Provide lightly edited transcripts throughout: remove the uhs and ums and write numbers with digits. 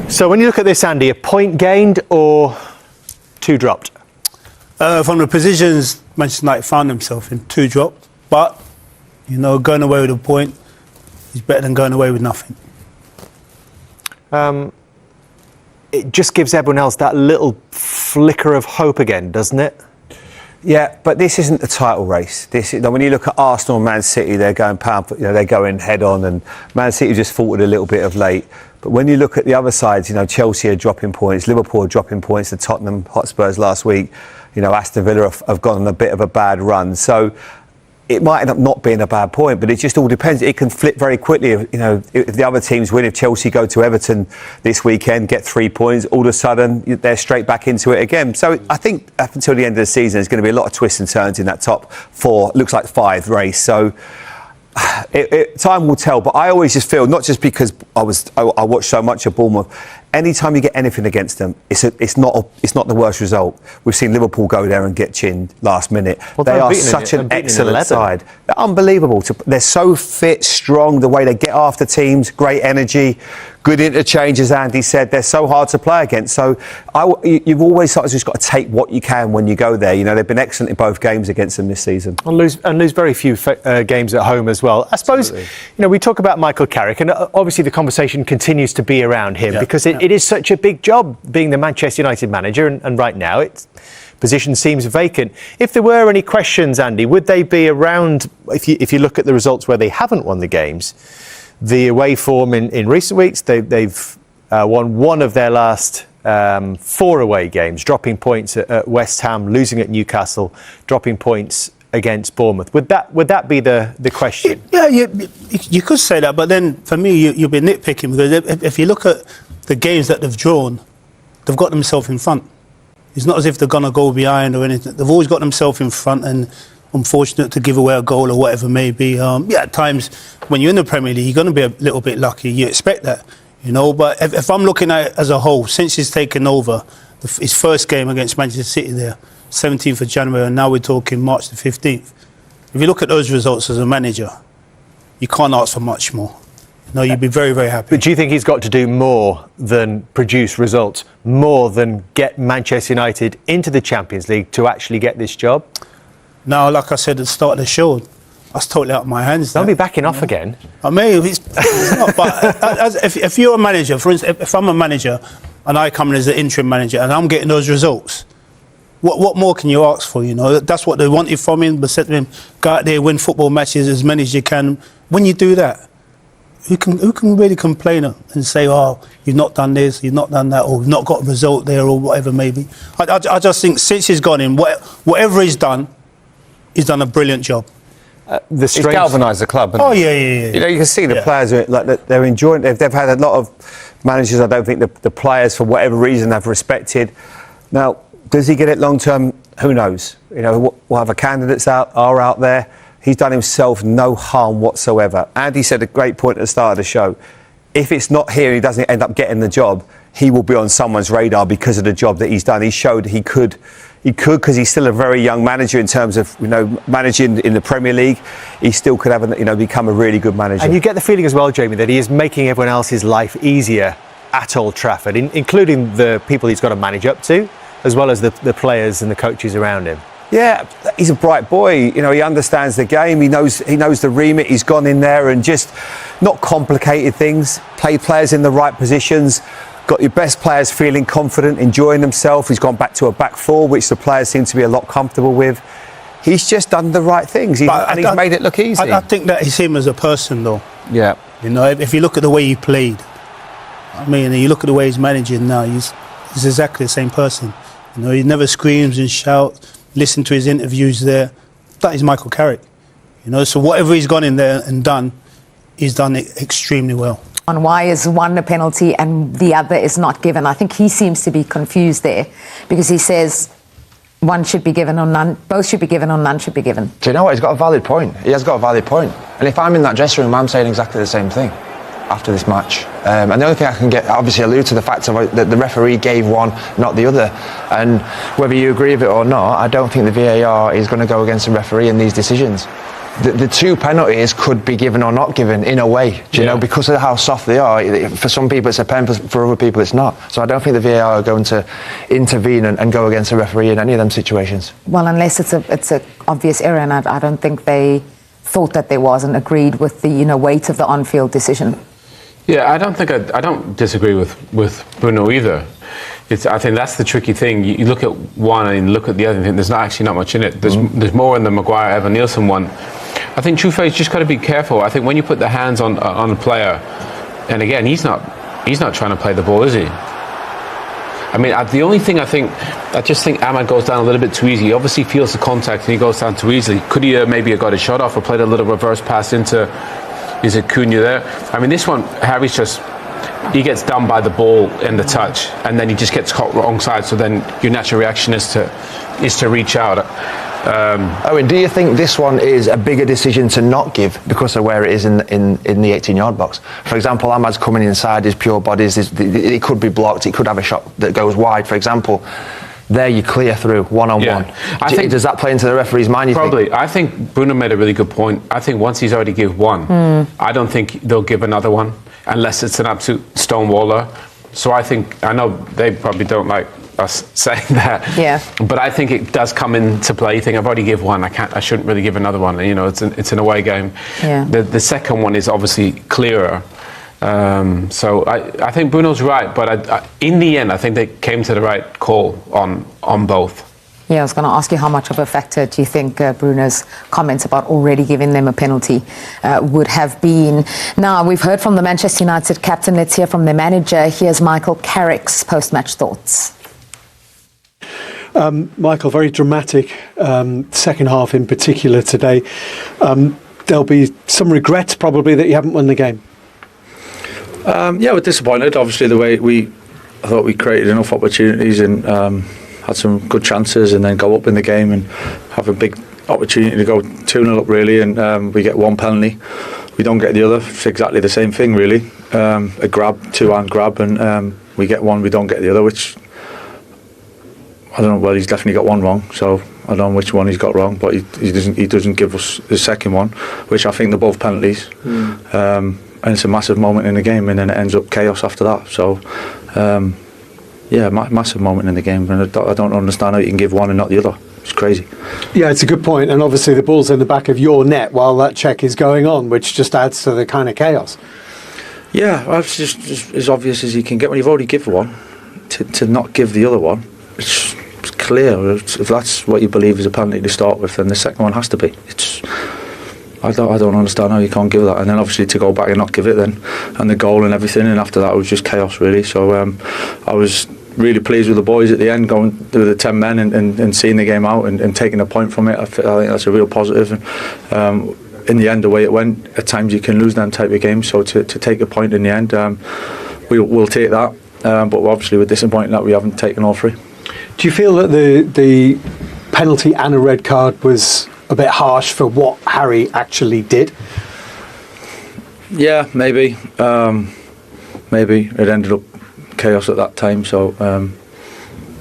So when you look at this, Andy, a point gained or 2 dropped? From the positions Manchester United found themselves in, 2 dropped. But, going away with a point is better than going away with nothing. It just gives everyone else that little flicker of hope again, doesn't it? Yeah, but this isn't the title race. When you look at Arsenal and Man City, they're going pound, they're going head on, and Man City just faltered a little bit of late. But when you look at the other sides, Chelsea are dropping points, Liverpool are dropping points to Tottenham Hotspurs last week. Aston Villa have gone on a bit of a bad run. So it might end up not being a bad point, but it just all depends. It can flip very quickly. If the other teams win, if Chelsea go to Everton this weekend, get 3 points, all of a sudden they're straight back into it again. So I think up until the end of the season, there's going to be a lot of twists and turns in that top 4, looks like 5 race. So time will tell. But I always just feel, not just because I watched so much of Bournemouth, anytime you get anything against them, it's not the worst result. We've seen Liverpool go there and get chinned last minute. Well, they are such an excellent side. They're unbelievable. They're so fit, strong, the way they get after teams, great energy, good interchange, as Andy said. They're so hard to play against. So you've always sort of just got to take what you can when you go there. They've been excellent in both games against them this season. And lose very few games at home as well. I suppose, we talk about Michael Carrick, and obviously the conversation continues to be around him because it is such a big job being the Manchester United manager, and right now its position seems vacant. If there were any questions, Andy, would they be around, if you look at the results where they haven't won the games, the away form in recent weeks, they've won 1 of their last 4 away games, dropping points at West Ham, losing at Newcastle, dropping points against Bournemouth. Would that be the question? Yeah, you could say that, but then for me, you'll be nitpicking, because if you look at the games that they've drawn, they've got themselves in front. It's not as if they're going to go behind or anything. They've always got themselves in front, and unfortunate to give away a goal or whatever it may be. At times when you're in the Premier League, you're going to be a little bit lucky. You expect that, But if I'm looking at it as a whole, since he's taken over, his first game against Manchester City there, 17th of January, and now we're talking March the 15th. If you look at those results as a manager, you can't ask for much more. You'd be very, very happy. But do you think he's got to do more than produce results, more than get Manchester United into the Champions League to actually get this job? Now, like I said at the start of the show, that's totally out of my hands. Don't be backing off again. I mean, it's not. But if you're a manager, for instance, if I'm a manager and I come in as an interim manager and I'm getting those results, what more can you ask for? That's what they wanted from him. They said to him, go out there, win football matches as many as you can. When you do that, who can really complain and say, oh, you've not done this, you've not done that, or you've not got a result there, or whatever maybe? I just think since he's gone in, whatever he's done a brilliant job. He's galvanised the club. Oh, yeah. You can see the players, they're enjoying it. They've had a lot of managers, I don't think the players, for whatever reason, have respected. Now, does he get it long term? Who knows? What other candidates are out there? He's done himself no harm whatsoever. Andy said a great point at the start of the show. If it's not here and he doesn't end up getting the job, he will be on someone's radar because of the job that he's done. He showed he could because he's still a very young manager in terms of managing in the Premier League. He still could have become a really good manager. And you get the feeling as well, Jamie, that he is making everyone else's life easier at Old Trafford, including the people he's got to manage up to, as well as the players and the coaches around him. Yeah, he's a bright boy. He understands the game. He knows the remit. He's gone in there and just not complicated things. Played players in the right positions. Got your best players feeling confident, enjoying themselves. He's gone back to a back 4, which the players seem to be a lot comfortable with. He's just done the right things, he's made it look easy. I think that is him as a person, though. Yeah. If you look at the way he played, you look at the way he's managing now. He's exactly the same person. He never screams and shouts. Listen to his interviews there. That is Michael Carrick. So whatever he's gone in there and done, he's done it extremely well. On why is one a penalty and the other is not given? I think he seems to be confused there, because he says one should be given or none, both should be given or none should be given. Do you know what? He's got a valid point. He has got a valid point. And if I'm in that dressing room, I'm saying exactly the same thing after this match. And the only thing I can obviously allude to the fact that the referee gave one, not the other. And whether you agree with it or not, I don't think the VAR is going to go against the referee in these decisions. the two penalties could be given or not given in a way, do you know, because of how soft they are. For some people it's a pen, for other people it's not. So I don't think the VAR are going to intervene and go against the referee in any of them situations. Well, unless it's a obvious error, and I don't think they thought that there was and agreed with the weight of the on-field decision. Yeah, I don't disagree with Bruno either. I think that's the tricky thing. You look at one and look at the other and think there's actually not much in it. There's more in the Maguire-Evan-Nielsen one. I think Trueface just got to be careful. I think when you put the hands on a player, and again, he's not trying to play the ball, is he? I mean, the only thing I just think Ahmad goes down a little bit too easy. He obviously feels the contact and he goes down too easily. Could he maybe have got a shot off or played a little reverse pass into, is it Cunha there? I mean, this one, Harry's he gets done by the ball in the touch and then he just gets caught wrong side. So then your natural reaction is to reach out. Owen, do you think this one is a bigger decision to not give because of where it is in the 18-yard box? For example, Ahmad's coming inside his pure bodies. It could be blocked. It could have a shot that goes wide, for example. There you clear through one-on-one. I think, does that play into the referee's mind, you probably. think? I think Bruno made a really good point. I think once he's already give one, I don't think they'll give another one unless it's an absolute stonewaller. So I know they probably don't like us saying that. Yeah. But I think it does come into play. You think I've already give one, I shouldn't really give another one. You know, it's an away game. Yeah. The second one is obviously clearer. So I think Bruno's right, but in the end, I think they came to the right call on both. Yeah, I was going to ask you how much of a factor do you think Bruno's comments about already giving them a penalty would have been. Now, we've heard from the Manchester United captain. Let's hear from the manager. Here's Michael Carrick's post-match thoughts. Michael, very dramatic second half in particular today. There'll be some regrets probably that you haven't won the game. Yeah, we're disappointed. Obviously, the way I thought we created enough opportunities and had some good chances, and then go up in the game and have a big opportunity to go 2-0 up really, and we get one penalty. We don't get the other. It's exactly the same thing really. A grab, two-hand grab, and we get one. We don't get the other, which I don't know. Well, he's definitely got one wrong, so I don't know which one he's got wrong, but he doesn't give us the second one, which I think they're both penalties. And it's a massive moment in the game, and then it ends up chaos after that. So, yeah, massive moment in the game, and I don't understand how you can give one and not the other. It's crazy. Yeah, it's a good point, and obviously the ball's in the back of your net while that check is going on, which just adds to the kind of chaos. Yeah, it's just as obvious as you can get when you've already given one, to not give the other one. It's clear. If that's what you believe is a penalty to start with, then the second one has to be. I don't understand how you can't give that, and then obviously to go back and not give it then, and the goal and everything, and after that it was just chaos really. So I was really pleased with the boys at the end, going through the 10 men and seeing the game out and taking a point from it. I think that's a real positive. And in the end, the way it went, at times you can lose them type of games. So to take a point in the end, we'll take that. But obviously we're disappointed that we haven't taken all three. Do you feel that the penalty and a red card was a bit harsh for what Harry actually did? Yeah, maybe. Maybe it ended up chaos at that time, so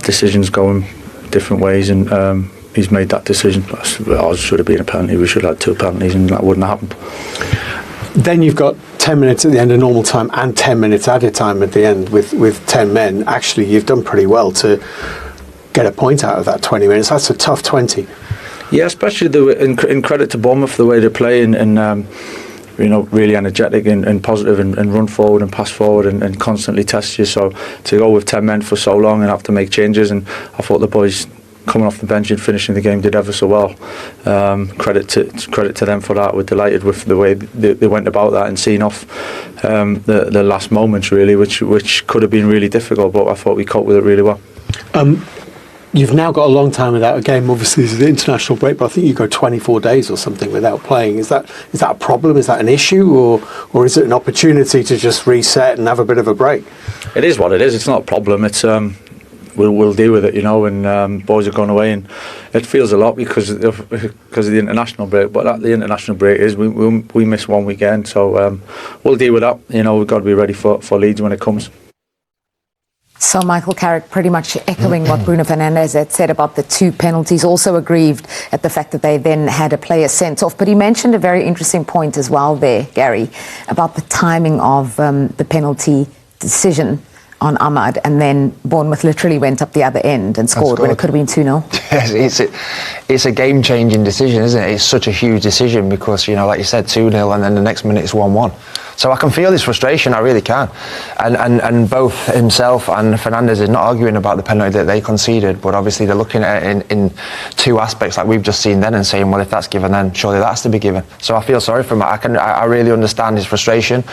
decisions going different ways, and he's made that decision. Ours should have been a penalty. We should have had 2 penalties, and that wouldn't have happened. Then you've got 10 minutes at the end of normal time and 10 minutes added time at the end with 10 men. Actually, you've done pretty well to get a point out of that 20 minutes. That's a tough 20. Yeah, especially in credit to Bournemouth, the way they play and really energetic and positive and run forward and pass forward and constantly test you. So to go with 10 men for so long and have to make changes, and I thought the boys coming off the bench and finishing the game did ever so well. Credit to them for that. We're delighted with the way they went about that and seeing off the last moments really, which could have been really difficult, but I thought we coped with it really well. You've now got a long time without a game. Obviously, there's the international break, but I think you go 24 days or something without playing. Is that a problem? Is that an issue, or is it an opportunity to just reset and have a bit of a break? It is what it is. It's not a problem. It's we'll deal with it, and boys are going away, and it feels a lot because of the international break. But the international break is we miss one weekend, so we'll deal with that. We've got to be ready for Leeds when it comes. So Michael Carrick pretty much echoing what Bruno Fernandes had said about the 2 penalties, also aggrieved at the fact that they then had a player sent off. But he mentioned a very interesting point as well there, Gary, about the timing of the penalty decision on Ahmad, and then Bournemouth literally went up the other end and scored when it could have been 2-0. Yes, it's a game-changing decision, isn't it? It's such a huge decision because, you know, like you said, 2-0 and then the next minute it's 1-1. So I can feel his frustration, I really can. And both himself and Fernandes is not arguing about the penalty that they conceded, but obviously they're looking at it in 2 aspects like we've just seen then and saying, well, if that's given then surely that has to be given. So I feel sorry for him. I really understand his frustration,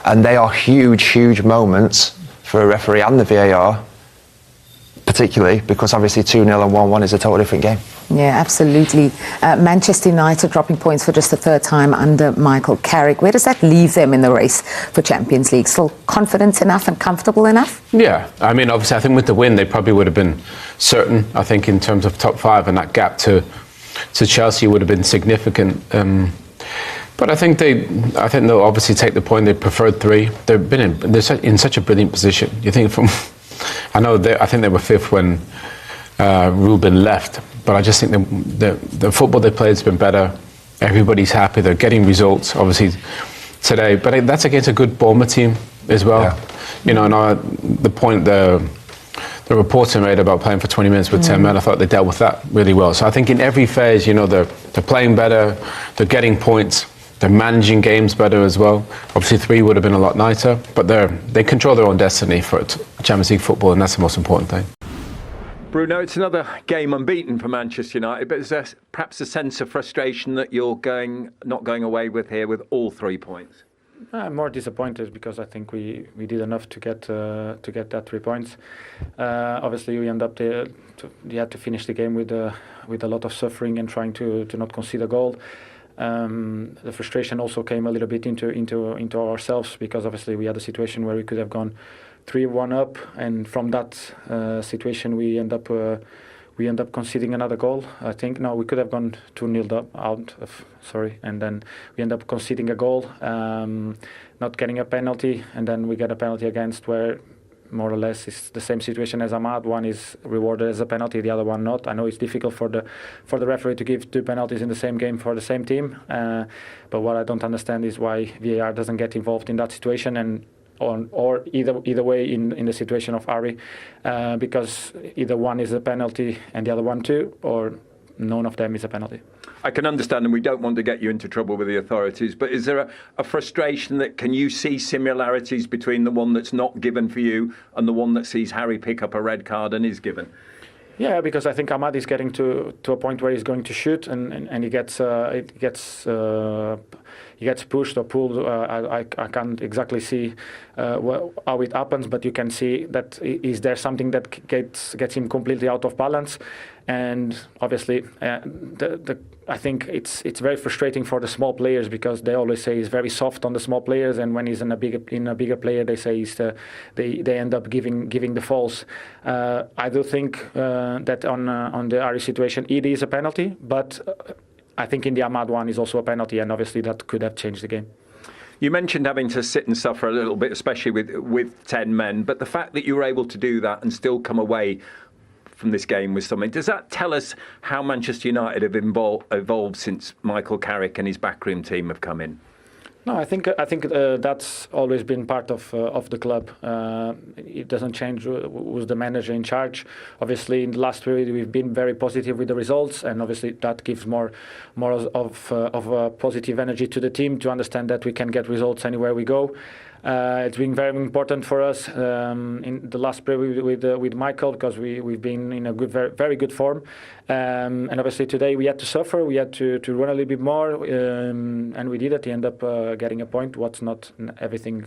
and they are huge moments for a referee and the VAR, particularly because obviously 2-0 and 1-1 is a totally different game. Yeah, absolutely. Manchester United dropping points for just the 3rd time under Michael Carrick. Where does that leave them in the race for Champions League? Still confident enough and comfortable enough? Yeah, I mean, obviously, I think with the win, they probably would have been certain. I think in terms of top 5, and that gap to Chelsea would have been significant. But I think they'll obviously take the point. They preferred 3. They're in such a brilliant position. You think I think they were 5th when Ruben left. But I just think the football they played has been better. Everybody's happy. They're getting results, obviously, today. But that's against a good Bournemouth team as well. Yeah. You know, and the point the reporter made about playing for 20 minutes with 10 men, I thought they dealt with that really well. So I think in every phase, you know, they're playing better. They're getting points. They're managing games better as well. Obviously, 3 would have been a lot nicer, but they control their own destiny for Champions League football, and that's the most important thing. Bruno, it's another game unbeaten for Manchester United, but is there perhaps a sense of frustration that you're not going away with here with all 3 points? I'm more disappointed because I think we did enough to get that 3 points. Obviously, we end up you had to finish the game with a lot of suffering and trying to not concede a goal. The frustration also came a little bit into ourselves because obviously we had a situation where we could have gone 3-1 up, and from that situation we end up conceding another goal. I think we could have gone 2-0 out. And then we end up conceding a goal, not getting a penalty, and then we get a penalty against where more or less it's the same situation as Ahmad. One is rewarded as a penalty, the other one not. I know it's difficult for the referee to give 2 penalties in the same game for the same team, but what I don't understand is why VAR doesn't get involved in that situation, and or either way in the situation of Ari, because either one is a penalty and the other one too, or none of them is a penalty. I can understand, and we don't want to get you into trouble with the authorities, but is there a frustration that can you see similarities between the one that's not given for you and the one that sees Harry pick up a red card and is given? Yeah, because I think Ahmad is getting to a point where he's going to shoot, and he gets pushed or pulled. I can't exactly see how it happens, but you can see that is there something that gets him completely out of balance, and obviously I think it's very frustrating for the small players because they always say he's very soft on the small players, and when he's in a bigger player, they say they end up giving the falls. I do think that on the Ari situation it is a penalty, but I think in the Ahmad one is also a penalty, and obviously that could have changed the game. You mentioned having to sit and suffer a little bit, especially with 10 men, but the fact that you were able to do that and still come away from this game with something, does that tell us how Manchester United have evolved since Michael Carrick and his backroom team have come in? No, I think that's always been part of the club. It doesn't change who's the manager in charge. Obviously, in the last period, we've been very positive with the results, and obviously that gives more of positive energy to the team to understand that we can get results anywhere we go. It's been very important for us in the last period with Michael because we've been in a very good form, and obviously today we had to suffer. We had to run a little bit more, and we did it. We end up getting a point. It's not everything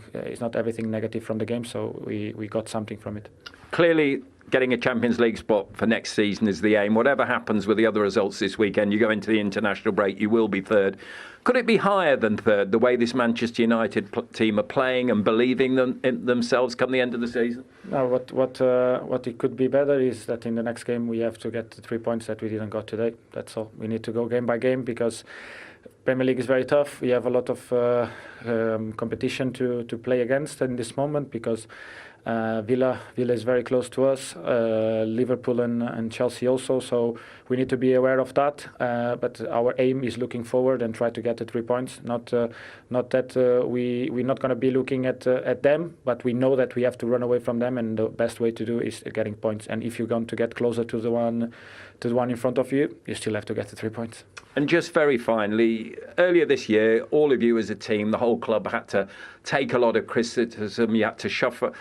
negative from the game, so we got something from it. Clearly, getting a Champions League spot for next season is the aim. Whatever happens with the other results this weekend, you go into the international break, you will be third. Could it be higher than third, the way this Manchester United team are playing and believing in themselves come the end of the season? No, what it could be better is that in the next game we have to get the 3 points that we didn't got today. That's all. We need to go game by game because Premier League is very tough. We have a lot of competition to play against in this moment because Villa is very close to us, Liverpool and Chelsea also, so we need to be aware of that. But our aim is looking forward and try to get the 3 points. Not that we're not going to be looking at them, but we know that we have to run away from them, and the best way to do is getting points. And if you're going to get closer to the one in front of you, you still have to get the 3 points. And just very finally, earlier this year, all of you as a team, the whole club had to take a lot of criticism. You had to suffer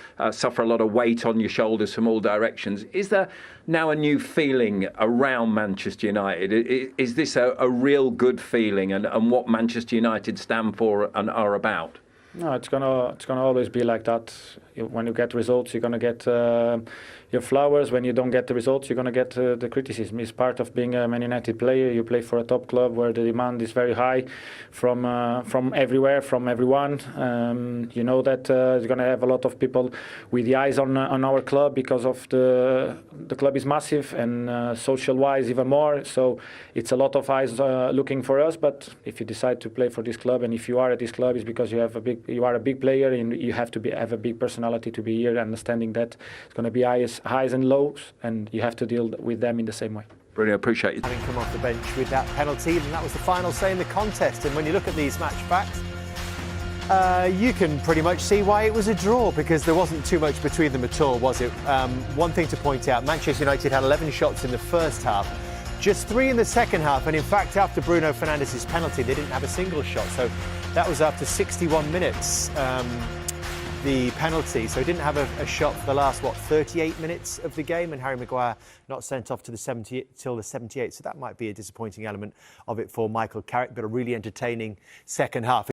a lot of weight on your shoulders from all directions. Is there now a new feeling around Manchester United? Is this a real good feeling and what Manchester United stand for and are about? No, it's gonna always be like that. When you get results, you're gonna get your flowers. When you don't get the results, you're gonna get the criticism. It's part of being a Man United player. You play for a top club where the demand is very high from everywhere, from everyone. You know that you're gonna have a lot of people with the eyes on our club because of the club is massive and social-wise even more. So it's a lot of eyes looking for us. But if you decide to play for this club and if you are at this club, it's because you are a big player and you have to have a big personality to be here, understanding that it's going to be highs and lows, and you have to deal with them in the same way. Brilliant, appreciate it. Having come off the bench with that penalty, and that was the final say in the contest. And when you look at these match facts, you can pretty much see why it was a draw, because there wasn't too much between them at all, was it? One thing to point out, Manchester United had 11 shots in the first half, just 3 in the second half, and in fact after Bruno Fernandes' penalty they didn't have a single shot, so that was after 61 minutes, the penalty, so he didn't have a shot for the last 38 minutes of the game, and Harry Maguire not sent off to till the 78th, so that might be a disappointing element of it for Michael Carrick, but a really entertaining second half.